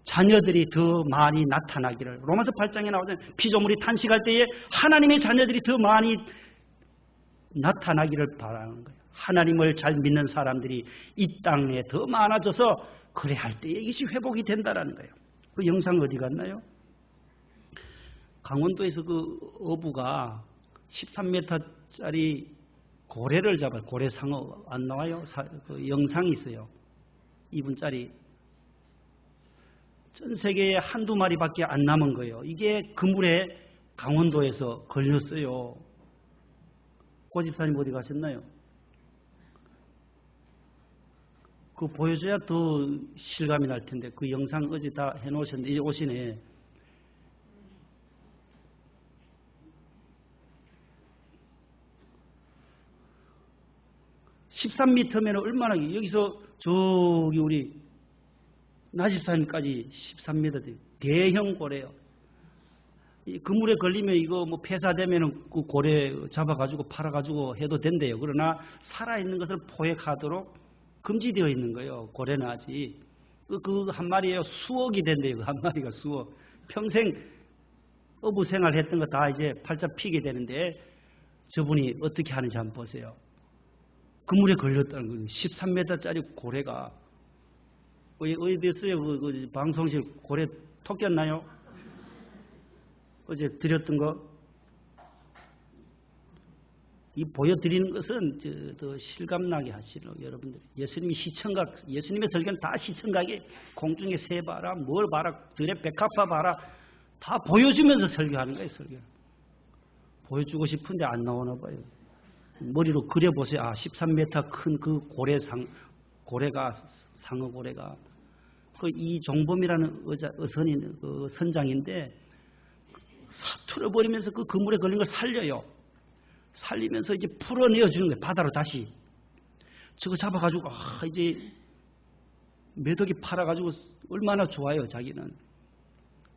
자녀들이 더 많이 나타나기를. 로마서 8장에 나오잖아요. 피조물이 탄식할 때에 하나님의 자녀들이 더 많이 나타나기를 바라는 거예요. 하나님을 잘 믿는 사람들이 이 땅에 더 많아져서 그래 할 때에 이것이 회복이 된다는 거예요. 그 영상 어디 갔나요? 강원도에서 그 어부가 13m짜리 고래를 잡아요. 고래상어 안 나와요? 그 영상이 있어요. 2분짜리. 전 세계에 한두 마리밖에 안 남은 거예요. 이게 그물에 강원도에서 걸렸어요. 고 집사님 어디 가셨나요? 그거 보여줘야 더 실감이 날 텐데 그 영상 어제 다 해놓으셨는데 이제 오시네. (13m면) 얼마나 여기서 저기 우리 나집사님까지 13m 돼요. 대형 고래요. 그물에 걸리면 이거 뭐 폐사되면 그 고래 잡아가지고 팔아가지고 해도 된대요. 그러나 살아있는 것을 포획하도록 금지되어 있는 거예요. 고래는 아직. 그 한 마리에요. 수억이 된대요. 그 한 마리가 수억. 평생 어부 생활 했던 거 다 이제 팔자 피게 되는데 저분이 어떻게 하는지 한번 보세요. 그물에 걸렸다는 거예요. 13m짜리 고래가. 어디 됐어요? 그 방송실 고래 토꼈나요? 어제 드렸던 거. 이 보여드리는 것은 더 실감나게 하시는 여러분들. 예수님의 설교는 다 시청각에 공중에 새 봐라, 뭘 봐라, 들의 백합화 봐라, 다 보여주면서 설교하는 거예요, 설교. 보여주고 싶은데 안 나오나 봐요. 머리로 그려보세요. 13m 큰 그 고래가, 상어고래가. 그 이종범이라는 그 선장인데, 사투를 벌이면서 그 그물에 걸린 걸 살려요. 살리면서 이제 풀어내어 주는 거예요. 바다로 다시. 저거 잡아가지고, 이제 매덕이 팔아가지고 얼마나 좋아요, 자기는.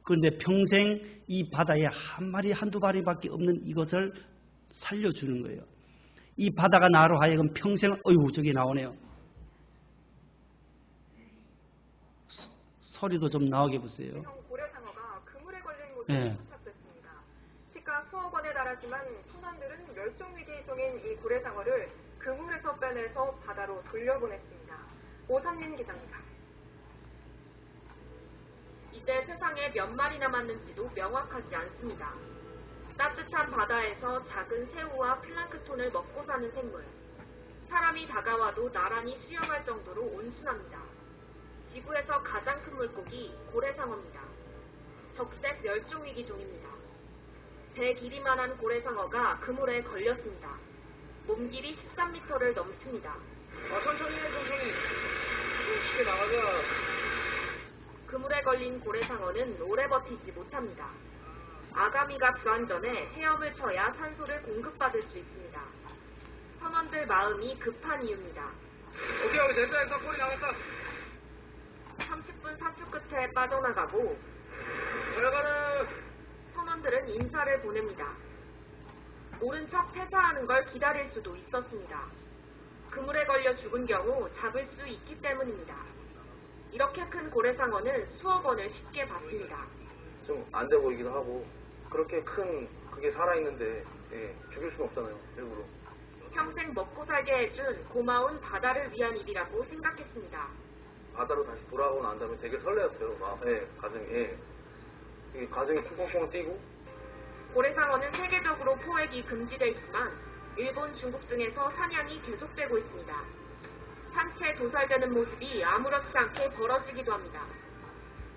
그런데 평생 이 바다에 한 마리, 한두 마리밖에 없는 이것을 살려주는 거예요. 이 바다가 나로 하여금 평생, 저기 나오네요. 소리도 좀 나오게 보세요.
고래상어가 그물에 걸린 모습이 포착됐습니다. 시가 수억 원에 달하지만 선원들은 멸종위기에 종인 이 고래상어를 그물에서 빼내서 바다로 돌려보냈습니다. 오선민 기자입니다. 이제 세상에 몇 마리 남았는지도 명확하지 않습니다. 따뜻한 바다에서 작은 새우와 플랑크톤을 먹고 사는 생물. 사람이 다가와도 나란히 수영할 정도로 온순합니다. 지구에서 가장 큰 물고기 고래상어입니다. 적색 멸종위기 종입니다. 배 길이만한 고래상어가 그물에 걸렸습니다. 몸 길이 13m를 넘습니다.
천천히 해, 천천히. 쉽게 나가자.
그물에 걸린 고래상어는 오래 버티지 못합니다. 아가미가 불완전해 헤엄을 쳐야 산소를 공급받을 수 있습니다. 선원들 마음이 급한 이유입니다.
오케이, 됐다, 꼬리 나갔다.
30분 사투 끝에 빠져나가고
잘 가라.
선원들은 인사를 보냅니다. 모른 척 퇴사하는 걸 기다릴 수도 있었습니다. 그물에 걸려 죽은 경우 잡을 수 있기 때문입니다. 이렇게 큰 고래상어는 수억 원을 쉽게 받습니다.
좀 안 돼 보이기도 하고 그렇게 큰 그게 살아있는데 죽일 수는 없잖아요, 일부러.
평생 먹고 살게 해준 고마운 바다를 위한 일이라고 생각했습니다.
바다로 다시 돌아오고 난 다음에 되게 설레었어요. 가정이 쿵쿵쿵 뛰고.
고래상어는 세계적으로 포획이 금지돼 있지만 일본, 중국 등에서 사냥이 계속되고 있습니다. 산채 도살되는 모습이 아무렇지 않게 벌어지기도 합니다.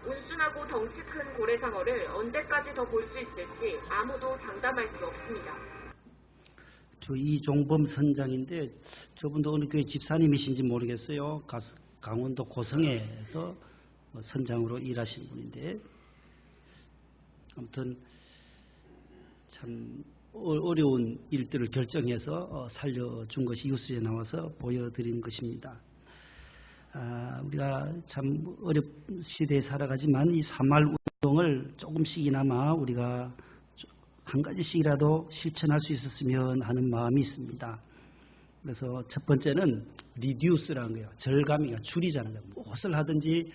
온순하고 덩치 큰 고래상어를 언제까지 더 볼 수 있을지 아무도 장담할 수 없습니다.
저 이종범 선장인데 저분도 어느 교회 집사님이신지 모르겠어요. 강원도 고성에서 선장으로 일하신 분인데 아무튼 참 어려운 일들을 결정해서 살려준 것이 뉴스에 나와서 보여드린 것입니다. 우리가 참 어렵 시대에 살아가지만 이 사말 운동을 조금씩이나마 우리가 한 가지씩이라도 실천할 수 있었으면 하는 마음이 있습니다. 그래서 첫 번째는 리듀스라는 거예요. 절감이가 줄이자는 거예요. 무엇을 하든지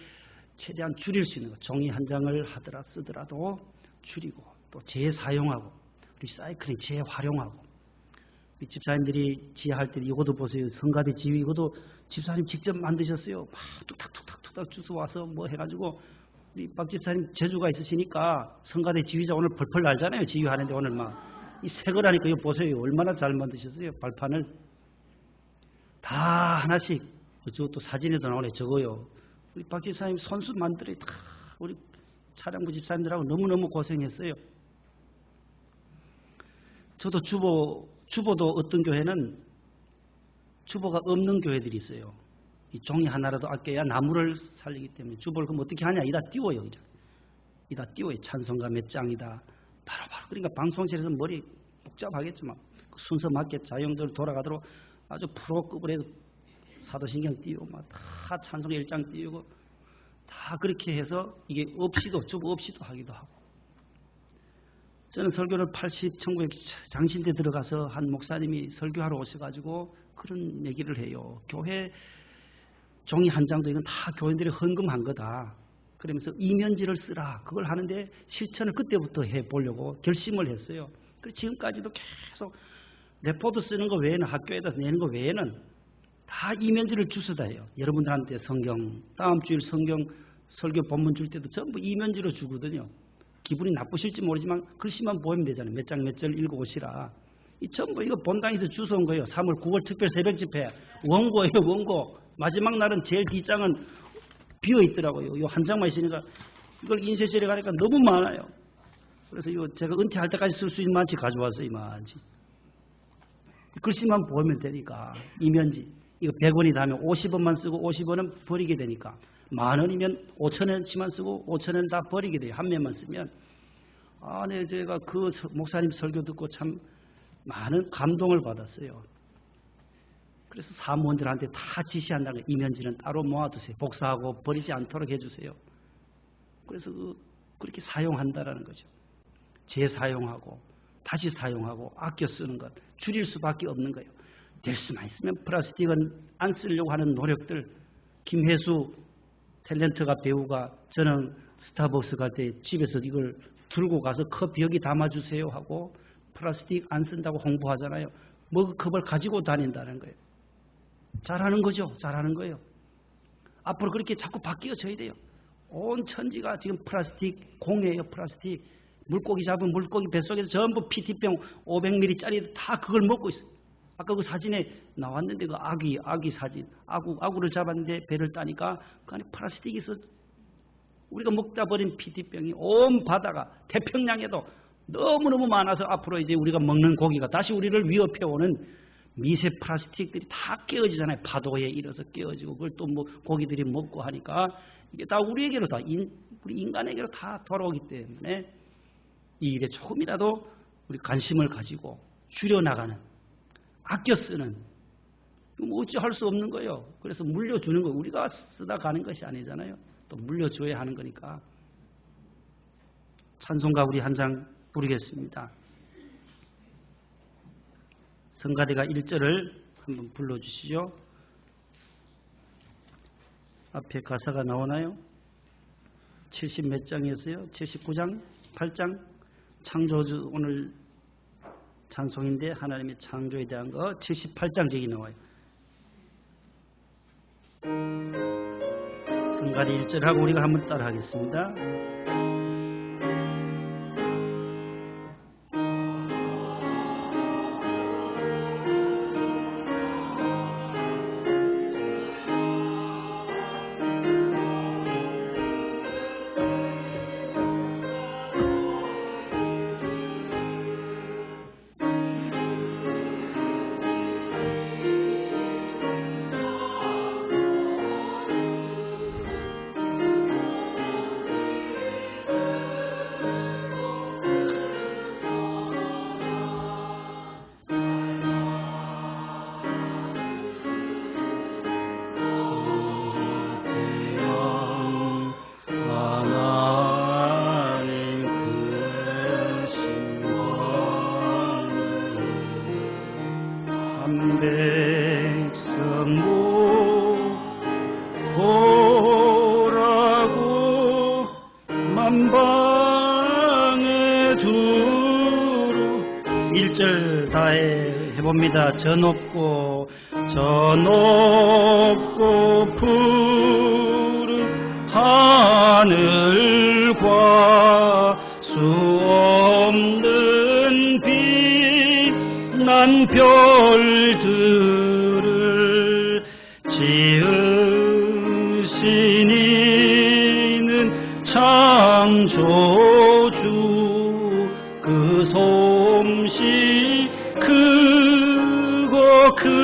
최대한 줄일 수 있는 거. 종이 한 장을 쓰더라도 줄이고 또 재사용하고 리사이클링 재활용하고. 우리 집사님들이 지혜할 때 이것도 보세요. 성가대 지휘 이것도 집사님 직접 만드셨어요. 막 툭탁툭탁툭탁 주워 와서 뭐 해가지고 우리 박 집사님 재주가 있으시니까 성가대 지휘자 오늘 펄펄 날잖아요. 지휘하는데 오늘 막 이 새 거라니까 이거 보세요. 얼마나 잘 만드셨어요. 발판을 다 하나씩. 저것도 사진에도 나오네. 저거요. 우리 박 집사님 손수 만들어 다 우리 차량부 집사님들하고 너무너무 고생했어요. 저도 주보도 어떤 교회는 주보가 없는 교회들이 있어요. 이 종이 하나라도 아껴야 나무를 살리기 때문에 주보를 그럼 어떻게 하냐? 이다 띄워요. 이다 띄워요. 찬송가 몇 장이다. 바로. 그러니까 방송실에서 머리 복잡하겠지만 순서 맞게 자영적으로 돌아가도록 아주 프로급을 해서 사도신경 띄우고 다 찬송 1장 띄우고 다 그렇게 해서 이게 없이도 주보 없이도 하기도 하고. 저는 설교를 1900 장신대 들어가서 한 목사님이 설교하러 오셔가지고 그런 얘기를 해요. 교회 종이 한 장도 이건 다 교인들이 헌금한 거다. 그러면서 이면지를 쓰라. 그걸 하는데 실천을 그때부터 해보려고 결심을 했어요. 그래서 지금까지도 계속 레포트 쓰는 거 외에는 학교에다 내는 거 외에는 다 이면지를 주소다 해요. 여러분들한테 성경, 다음 주일 성경 설교 본문 줄 때도 전부 이면지로 주거든요. 기분이 나쁘실지 모르지만 글씨만 보이면 되잖아요. 몇 장 몇 절 읽어오시라. 이 전부 이거 본당에서 주워온 거예요. 3월 9월 특별 새벽 집회 원고예요. 원고. 마지막 날은 제일 뒷장은 비어 있더라고요. 요 한 장만 있으니까 이걸 인쇄실에 가니까 너무 많아요. 그래서 이거 제가 은퇴할 때까지 쓸 수 있는 만치 가져왔어요. 이만치. 글씨만 보면 되니까 이면지. 이거 100원이 닿으면 50원만 쓰고 50원은 버리게 되니까 10,000원이면 5,000원치만 쓰고 5,000원 다 버리게 돼요. 한 면만 쓰면. 네, 제가 그 목사님 설교 듣고 참 많은 감동을 받았어요. 그래서 사무원들한테 다 지시한다는 거예요. 이면지는 따로 모아두세요. 복사하고 버리지 않도록 해주세요. 그래서 그렇게 사용한다라는 거죠. 재사용하고 다시 사용하고 아껴 쓰는 것 줄일 수밖에 없는 거예요. 될 수만 있으면 플라스틱은 안 쓰려고 하는 노력들. 김혜수 탤런트가 배우가 저는 스타벅스 갈 때 집에서 이걸 들고 가서 컵 여기 담아주세요 하고 플라스틱 안 쓴다고 홍보하잖아요. 머그컵을 가지고 다닌다는 거예요. 잘하는 거죠. 잘하는 거예요. 앞으로 그렇게 자꾸 바뀌어져야 돼요. 온 천지가 지금 플라스틱 공해예요. 플라스틱. 물고기 잡은 물고기 뱃속에서 전부 PT병 500ml짜리 다 그걸 먹고 있어요. 아까 그 사진에 나왔는데 그 아기 사진. 아구를 잡았는데 배를 따니까 그 안에 플라스틱이 있어. 우리가 먹다 버린 PT병이 온 바다가 태평양에도 너무너무 많아서 앞으로 이제 우리가 먹는 고기가 다시 우리를 위협해 오는 미세 플라스틱들이 다 깨어지잖아요. 파도에 일어서 깨어지고 그걸 또 뭐 고기들이 먹고 하니까 이게 다 우리에게로 우리 인간에게로 다 돌아오기 때문에 이 일에 조금이라도 우리 관심을 가지고 줄여나가는 아껴 쓰는 뭐 어찌할 수 없는 거예요. 그래서 물려주는 거 우리가 쓰다 가는 것이 아니잖아요. 또 물려줘야 하는 거니까. 찬송가 우리 한 장 부르겠습니다. 성가대가 1절을 한번 불러주시죠. 앞에 가사가 나오나요? 70 몇 장이었어요? 79장? 8장? 창조주 오늘 찬송인데 하나님의 창조에 대한 거 78장 저기 나와요. 성가대 1절하고 우리가 한번 따라 하겠습니다. 두루 1절 다해 해봅니다. 저 높고 푸른 하늘과 수 없는 빛난 별들을 지으신 이는 창조주 그 솜씨 크고 크셔라.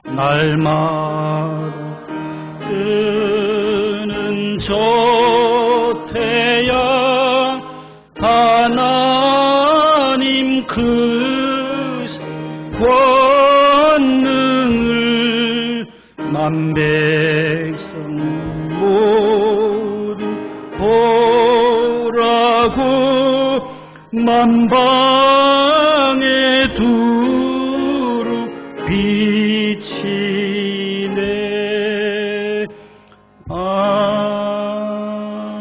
날마다 뜨는 저 태양 하나님 그 권능을 만백성 모두 보라고 만방에 두루 비치네.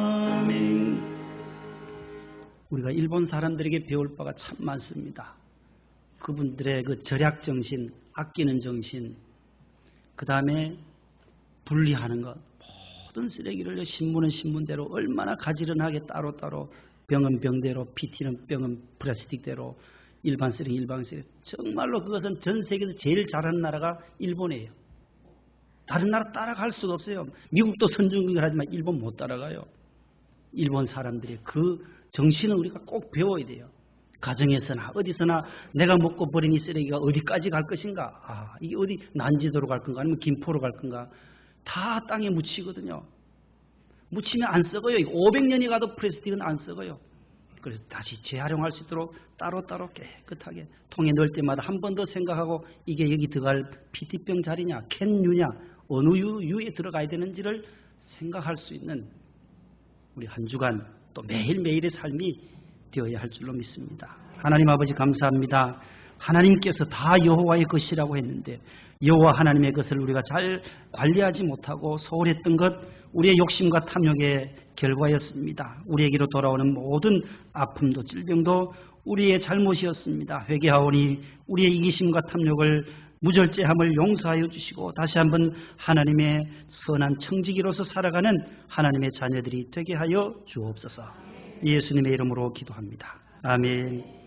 아멘. 우리가 일본 사람들에게 배울 바가 참 많습니다. 그분들의 그 절약 정신, 아끼는 정신, 그 다음에 분리하는 것, 모든 쓰레기를 신문은 신문대로 얼마나 가지런하게 따로따로, 병은 병대로, PT는 병은 플라스틱대로, 일반 쓰레기 일반 쓰레기. 정말로 그것은 전 세계에서 제일 잘하는 나라가 일본이에요. 다른 나라 따라갈 수가 없어요. 미국도 선진국이긴 하지만 일본 못 따라가요. 일본 사람들의 그 정신은 우리가 꼭 배워야 돼요. 가정에서나 어디서나 내가 먹고 버린 이 쓰레기가 어디까지 갈 것인가? 이게 어디 난지도로 갈 건가? 아니면 김포로 갈 건가? 다 땅에 묻히거든요. 묻히면 안 썩어요. 500년이 가도 플라스틱은 안 썩어요. 그래서 다시 재활용할 수 있도록 따로따로 깨끗하게 통에 넣을 때마다 한 번 더 생각하고 이게 여기 들어갈 PT병 자리냐, 캔유냐, 어느 유에 들어가야 되는지를 생각할 수 있는 우리 한 주간 또 매일매일의 삶이 되어야 할 줄로 믿습니다. 하나님 아버지 감사합니다. 하나님께서 다 여호와의 것이라고 했는데 여호와 하나님의 것을 우리가 잘 관리하지 못하고 소홀했던 것, 우리의 욕심과 탐욕의 결과였습니다. 우리에게로 돌아오는 모든 아픔도 질병도 우리의 잘못이었습니다. 회개하오니 우리의 이기심과 탐욕을 무절제함을 용서하여 주시고 다시 한번 하나님의 선한 청지기로서 살아가는 하나님의 자녀들이 되게 하여 주옵소서. 예수님의 이름으로 기도합니다. 아멘.